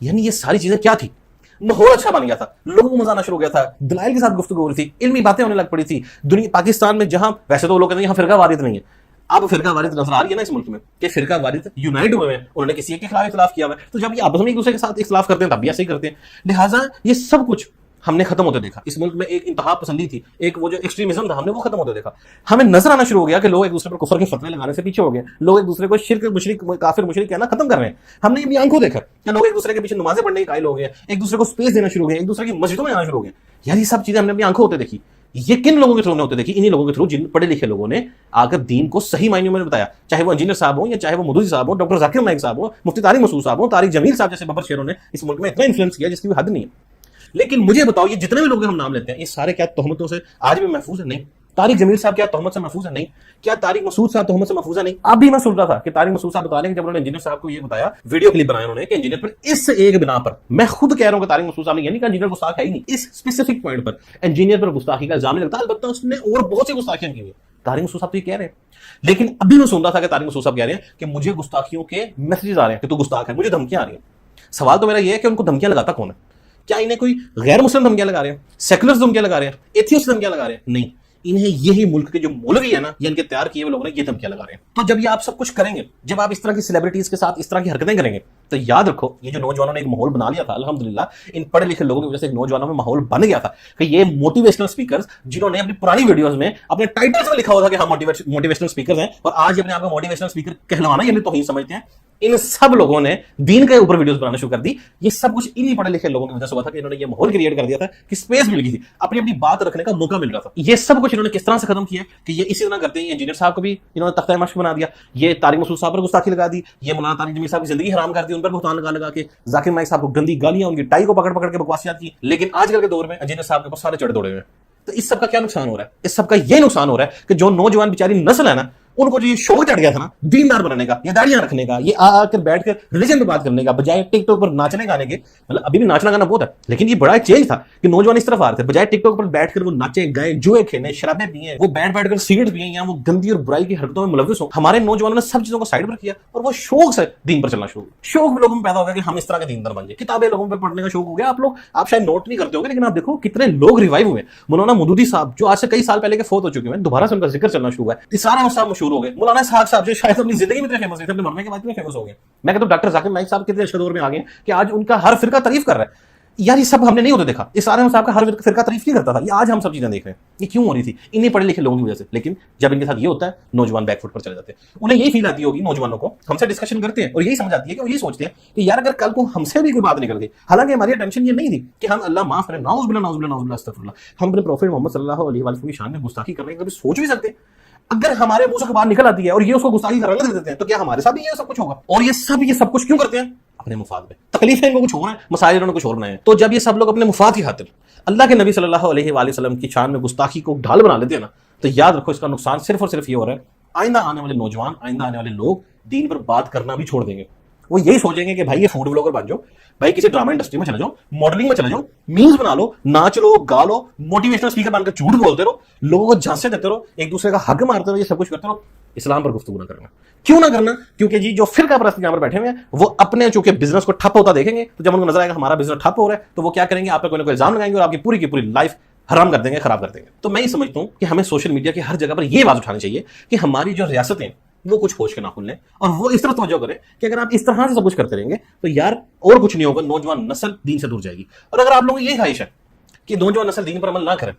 یعنی یہ ساری چیزیں کیا تھی؟ ماحول اچھا بن گیا تھا، لوگوں کو مزہ آنا شروع ہو گیا تھا، دلائل کے ساتھ گفتگو ہو رہی تھی، علمی باتیں ہونے لگ پڑی تھی دنیا پاکستان میں، جہاں ویسے تو وہ لوگ کہتے ہیں یہاں فرقہ واریت نہیں ہے. اب فرقہ واریت نظر آ رہی ہے نا اس ملک میں کہ فرقہ واریت یونائٹ ہوئے ہیں، انہوں نے کسی ایک کے خلاف اختلاف کیا ہوا ہے. تو جب یہ آپس میں ایک دوسرے کے ساتھ اختلاف کرتے ہیں تب بھی ایسے ہی کرتے ہیں. لہٰذا یہ سب کچھ ہم نے ختم ہوتے دیکھا. اس ملک میں ایک انتہا پسندی تھی، ایک وہ جو ایکسٹریمزم تھا، ہم نے وہ ختم ہوتے دیکھا. ہمیں نظر آنا شروع ہو گیا کہ لوگ ایک دوسرے پر کفر کے فتوے لگانے سے پیچھے ہو گئے، لوگ ایک دوسرے کو شرک مشرک کافر مشرک کہنا ختم کر رہے ہیں. ہم نے یہ بھی آنکھوں دیکھا کہ لوگ ایک دوسرے کے پیچھے نمازیں پڑھنے کے قائل ہو گئے، ایک دوسرے کو اسپیس دینا شروع ہو گئے، ایک دوسرے کی مسجدوں میں آنا شروع ہو گئے. یار یہ سب چیزیں ہم نے اپنی آنکھوں ہوتے دیکھی. یہ کن لوگوں کے تھرو نے ہوتے دیکھی؟ انہی لوگوں کے تھرو جن پڑھے لکھے لوگوں نے آ کر دین کو صحیح معنیوں میں بتایا، چاہے وہ انجینئر صاحب ہوں یا چاہے وہ مودودی صاحب ہوں، ڈاکٹر ذاکر نائک صاحب ہوں، مفتی طارق مسعود صاحب ہوں، طارق جمیل صاحب جیسے ببر شیروں نے اس ملک میں اتنا انفلوئنس کیا جس کی حد نہیں ہے. لیکن مجھے بتاؤ یہ جتنے بھی لوگ ہم نام لیتے ہیں یہ سارے کیا تہمتوں سے آج بھی محفوظ ہیں؟ نہیں. طارق جمیل صاحب کیا تہمت سے محفوظ ہے؟ نہیں. کیا طارق مسعود صاحب تہمت سے محفوظ ہے؟ نہیں. اب بھی میں سن رہا تھا کہ طارق مسعود صاحب بتا رہے ہیں کہ جب انہوں نے انجینئر صاحب کو یہ بتایا، ویڈیو کلپ بنایا انہوں نے کہ انجینئر پر اس ایک بنا پر، میں خود کہہ رہا ہوں کہ طارق مسعود صاحب نے یعنی کہ انجینئر گستاخ ہے ہی نہیں، اس اسپیسیفک پوائنٹ پر انجینئر پر گستاخی کا الزام لگتا ہے. البتہ اس نے اور بہت سی گستاخیاں کی ہوئی. طارق مسعود صاحب تو یہ کہہ رہے ہیں، لیکن ابھی میں سن رہا تھا کہ طارق مسعود صاحب کہہ رہے ہیں کہ مجھے گستاخیوں کے میسجز آ رہے ہیں کہ تو گستاخ ہے، مجھے دھمکیاں آ رہی ہیں. سوال تو میرا یہ ہے کہ ان کو دھمکیاں لگاتا کون ہے؟ کیا انہیں کوئی غیر مسلم دھمکیاں لگا رہے ہیں، سیکولرز دھمکیاں لگا رہے ہیں، ایتھیسٹ دھمکیاں لگا رہے ہیں؟ نہیں، انہیں یہی ملک کے جو مولوی ہے نا، یہ ان کے تیار کیے ہوئے لوگ نے یہ دھمکیاں لگا رہے ہیں. تو جب یہ آپ سب کچھ کریں گے، جب آپ اس طرح کی سیلیبریٹیز کے ساتھ اس طرح کی حرکتیں کریں گے، تو یاد رکھو یہ جو نوجوانوں نے ایک ماحول بنا لیا تھا، الحمدللہ ان پڑھے لکھے لوگوں کی وجہ سے ایک نوجوانوں میں ماحول بن گیا تھا کہ یہ موٹیویشنل اسپیکرز جنہوں نے اپنی پرانی ویڈیوز میں اپنے ٹائٹلز میں لکھا ہوا تھا کہ ہم موٹیویشنل اسپیکرز ہیں، اور آج اپنے آپ کو موٹیویشنل اسپیکر کہلوانا یعنی توہین سمجھتے ہیں، ان سب لوگوں نے دین کے اوپر ویڈیوز بنانا شروع کر دی. یہ سب کچھ انہی پڑھے لکھے لوگوں کی وجہ سے ہوا تھا کہ انہوں نے یہ ماحول کریٹ کر دیا تھا کہ اسپیس مل گئی تھی، اپنی بات رکھنے کا موقع مل رہا تھا. یہ سب کچھ انہوں نے کس طرح سے ختم کیا کہ یہ اسی طرح کرتے ہیں. انجینئر صاحب کو بھی انہوں نے تختہ مشق بنا دیا، یہ طارق مسعود صاحب پر گستاخی لگا دی، یہ مولانا طارق جمیل صاحب کی زندگی حرام کر دی، ان پر بہتان لگا کے ذاکر نائک صاحب کو گندی گالیاں، ان کی ٹائی کو پکڑ پکڑ کے بکواسیات کی. لیکن آج کل کے دور میں انجینئر صاحب کے پاس سارے چڑھ دوڑے ہوئے ہیں. تو اس سب کا کیا نقصان ہو رہا ہے؟ اس سب کا یہ نقصان ہو رہا ہے کہ جو نوجوان بیچاری نسل ہے نا، ان کو جو یہ شوق چڑھ گیا تھا نا دیندار بننے کا، یہ داڑیاں رکھنے کا، یہ آ کر بیٹھ کر ریلیجن پہ بات کرنے کا، بجائے ٹک ٹاک پر ناچنے گانے کے، مطلب ابھی بھی ناچنا گانا بہت ہے لیکن یہ بڑا ایک چینج تھا کہ نوجوان اس طرف آ رہے تھے، بجائے ٹک ٹاک پر بیٹھ کر وہ ناچے گائے، جوئے کھیلیں، شرابیں پیئیں، وہ بیٹھ کر سگریٹ پیئیں یا وہ گندی اور برائی کی حرکتوں میں ملوث ہوں. ہمارے نوجوانوں نے سب چیزوں کو سائڈ پر کیا اور وہ شوق سے دین پر چلنا شروع. شوق لوگوں میں پیدا ہو گیا کہ ہم اس طرح کے دیندار بن جائیں. کتابیں لوگوں پہ پڑھنے کا شوق ہو گیا. آپ شاید نوٹ نہیں کرتے ہو گے لیکن آپ دیکھو کتنے لوگ ریوائیو ہوئے. مولانا مودودی صاحب جو آج سے کئی سال پہلے کے فوت ہو چکے ہیں، دوبارہ سے ان کا ذکر چلنا شروع ہوا ہے. اسرار احمد صاحب مشہور ہو گئے. مولانا اسحاق صاحب جو شاید اپنی زندگی میں اتنے فیمس نہیں تھے، اپنے مرنے کے بعد اتنے فیمس ہو گئے. میں کہتا ہوں ڈاکٹر ذاکر نائک صاحب کتنے اچھے دور میں آ گئے کہ آج ان کا ہر فرقہ تعریف کر رہا ہے. یار یہ سب ہم نے نہیں ہوتے دیکھا. اسرار احمد صاحب کا ہر فرقہ تعریف نہیں کرتا تھا. یہ آج ہم سب چیزیں دیکھ رہے ہیں. یہ کیوں ہو رہی تھی؟ انہیں پڑھے لکھے لوگوں کی وجہ سے. لیکن جب ان کے ساتھ یہ ہوتا ہے نوجوان بیک فٹ پر چلے جاتے ہیں. انہیں یہی فیل آتی ہوگی نوجوانوں کو، ہم سے ڈسکشن کرتے ہیں اور یہی سمجھ آتی ہے کہ وہ یہ سوچتے ہیں کہ یار اگر کل کو ہم سے بھی کوئی بات نکل گئی، حالانکہ ہماری اٹینشن یہ نہیں تھی کہ ہم اللہ معاف کریں، نعوذ باللہ نعوذ باللہ نعوذ باللہ استغفر اللہ، ہم اپنے پروفیٹ محمد صلی اللہ علیہ وسلم کی شان میں گستاخی کرنے کا کبھی سوچ بھی سکتے؟ اگر ہمارے منہ سے باہر نکل آتی ہے اور یہ اس کو گستاخی کرنے دے دیتے ہیں تو کیا ہمارے ساتھ بھی یہ سب کچھ ہوگا؟ اور یہ سب کچھ کیوں کرتے ہیں؟ اپنے مفاد میں. تکلیفیں ان کو کچھ ہو رہا ہے، مسائل انہوں نے کچھ اور بنائے ہیں. تو جب یہ سب لوگ اپنے مفاد کی خاطر اللہ کے نبی صلی اللہ علیہ وآلہ وسلم کی شان میں گستاخی کو ڈھال بنا لیتے ہیں نا، تو یاد رکھو اس کا نقصان صرف اور صرف یہ ہو رہا ہے، آئندہ آنے والے نوجوان، آئندہ آنے والے لوگ دین پر بات کرنا بھی چھوڑ دیں گے. وہ یہی سوچیں گے کہ بھائی یہ فوڈ بلاگر بن جاؤ، بھائی کسی ڈرامہ انڈسٹری میں چلے جاؤ، ماڈلنگ میں چلے جاؤ، میمز بنا لو، ناچ لو، گا لو، موٹیویشنل اسپیکر بن کر جھوٹ بولتے رہو، لوگوں کو جھانسے دیتے رہو، ایک دوسرے کا حق مارتے رہو، یہ سب کچھ کرتے رہو. اسلام پر گفتگو نہ کرنا. کیوں نہ کرنا؟ کیونکہ جی جو فرقہ پرست یہاں پر بیٹھے ہوئے ہیں وہ اپنے چونکہ بزنس کو ٹھپ ہوتا دیکھیں گے تو جب ان کو نظر آئے گا ہمارا بزنس ٹھپ ہو رہا ہے تو وہ کیا کریں گے؟ آپ پہ کوئی نہ کوئی الزام لگائیں گے اور آپ کی پوری کی پوری لائف حرام کر دیں گے، خراب کر دیں گے. تو میں یہ سمجھتا ہوں کہ ہمیں سوشل میڈیا کی ہر جگہ پر یہ آواز اٹھانی چاہیے کہ ہماری جو ریاستیں وہ کچھ ہوش کے نہ کھلیں اور وہ اس طرح توجہ کریں کہ اگر آپ اس طرح سے سب کچھ کرتے رہیں گے تو یار اور کچھ نہیں ہوگا، نوجوان نسل دین سے دور جائے گی. اور اگر آپ لوگوں کی یہ خواہش ہے کہ نوجوان نسل دین پر عمل نہ کریں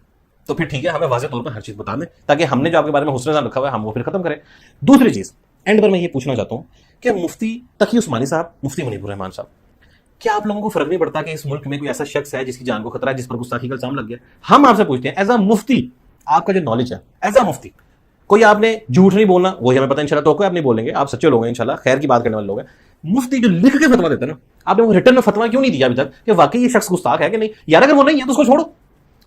تو پھر ٹھیک ہے، ہمیں واضح طور پر ہر چیز بتا دیں تاکہ ہم نے جو آپ کے بارے میں حسن رکھا ہوا ہے ہم وہ پھر ختم کریں. دوسری چیز اینڈ پر میں یہ پوچھنا چاہتا ہوں کہ مفتی تقی عثمانی صاحب، مفتی منیب الرحمان صاحب، کیا آپ لوگوں کو فرق نہیں پڑتا کہ اس ملک میں کوئی ایسا شخص ہے جس کی جان کو خطرہ ہے، جس پر گستاخی کا الزام لگ گیا؟ ہم آپ سے پوچھتے ہیں ایز اے مفتی، آپ کا جو نالج ہے ایز اے مفتی، کوئی آپ نے جھوٹ نہیں بولنا، وہی ہمیں پتہ انشاءاللہ تو کوئی آپ نہیں بولیں گے، آپ سچے لوگ ہیں انشاءاللہ، خیر کی بات کرنے والے لوگ ہیں. مفتی جو لکھ کے فتوا دیتا ہے نا، آپ نے وہ ریٹرن میں فتوا کیوں نہیں دیا ابھی تک کہ واقعی یہ شخص گستاخ ہے کہ نہیں؟ یار اگر وہ نہیں ہے تو اس کو چھوڑو،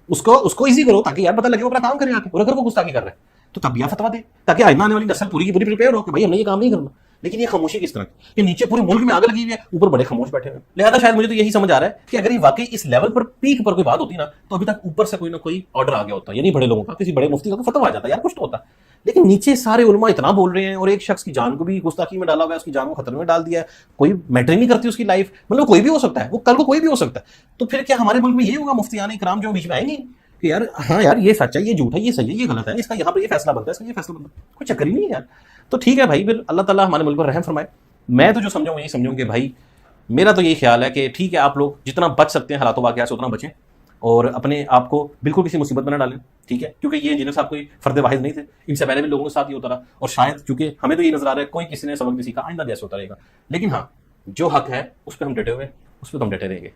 اس کو ایزی کرو تاکہ یار پتہ لگے وہ اپنا کام کرے آ کے. اور اگر وہ گستاخی کر رہے ہیں تو تب یا فتوا دے تاکہ آئندہ آنے والی نسل پوری کی پوری پریپیئر ہو کہ بھائی ہم نے یہ کام نہیں کرنا. لیکن یہ خاموشی کس طرح کہ نیچے پورے ملک میں آگ لگی ہوئی ہے، اوپر بڑے خاموش بیٹھے ہوئے. لہٰذا شاید مجھے تو یہی سمجھ آ رہا ہے کہ اگر یہ واقعی اس لیول پر پیک پر کوئی بات ہوتی نا تو ابھی تک اوپر سے کوئی نہ کوئی آرڈر آ گیا ہوتا، یعنی بڑے لوگوں کا، کسی بڑے مفتی کا فتوا آ جاتا، یار کچھ تو ہوتا. لیکن نیچے سارے علماء اتنا بول رہے ہیں اور ایک شخص کی جان کو بھی گستاخی میں ڈالا ہوا ہے، اس کی جان کو خطرے میں ڈال دیا ہے، کوئی میٹر نہیں کرتی اس کی لائف، مطلب کوئی بھی ہو سکتا ہے، وہ کل کو کوئی بھی ہو سکتا ہے. تو پھر کیا ہمارے ملک میں یہ ہوگا مفتیان کرام جو بیچ میں آئیں گے کہ یار ہاں یار یہ سچ ہے، یہ جھوٹ ہے، یہ صحیح ہے، یہ غلط ہے، اس کا یہاں پہ یہ فیصلہ بنتا ہے، اس کا یہ فیصلہ بنتا ہے؟ کوئی چکر ہی نہیں ہے یار. تو ٹھیک ہے بھائی، پھر اللہ تعالیٰ ہمارے ملک پر رحم فرمائے. میں تو جو سمجھوں یہی سمجھوں کہ بھائی میرا تو یہی خیال ہے کہ ٹھیک ہے آپ لوگ جتنا بچ سکتے ہیں حالات و واقعات سے اتنا بچیں، اور اپنے آپ کو بالکل کسی مصیبت میں نہ ڈالیں. ٹھیک ہے، کیونکہ یہ انجینئر صاحب کوئی فرد واحد نہیں تھے، ان سے پہلے بھی لوگوں کے ساتھ یہ ہوتا رہا، اور شاید چونکہ ہمیں تو یہ نظر آ رہا ہے کوئی کسی نے سبق نہیں سیکھا، آئندہ جیسے ہوتا رہے گا. لیکن ہاں جو حق ہے اس پہ ہم ڈٹے ہوئے، اس پہ تو ہم ڈٹے رہیں گے.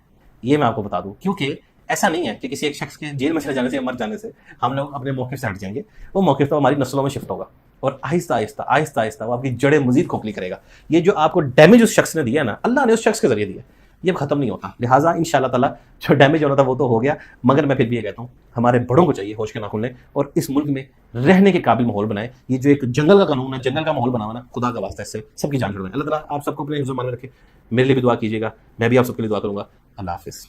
یہ میں آپ کو بتا دوں، کیونکہ ایسا نہیں ہے کہ کسی ایک شخص کے جیل میں چلے جانے سے یا مر جانے سے ہم لوگ اپنے موقف سے ہٹ جائیں گے. وہ موقف تو ہماری نسلوں میں شفٹ ہوگا، اور آہستہ آہستہ آہستہ آہستہ وہ آپ کی جڑیں مزید کھوکھلی کرے گا. یہ جو آپ کو ڈیمیج اس شخص نے دیا ہے نا، اللہ نے اس شخص کے ذریعے دیا، یہ ختم نہیں ہوتا. لہٰذا ان شاء اللہ تعالیٰ جو ڈیمیج ہونا تھا وہ تو ہو گیا، مگر میں پھر بھی یہ کہتا ہوں ہمارے بڑوں کو چاہیے ہوش کے ناخن لیں اور اس ملک میں رہنے کے قابل ماحول بنائیں. یہ جو ایک جنگل کا قانون ہے، جنگل کا ماحول بنا ہوا نا، خدا کا واسطہ اس سے سب کی جان چھوڑیں. اللہ تعالیٰ آپ سب کو اپنے حفظ و امان میں رکھے. میرے لیے بھی دعا کیجیے گا، میں بھی آپ سب کے لیے دعا کروں گا. اللہ حافظ.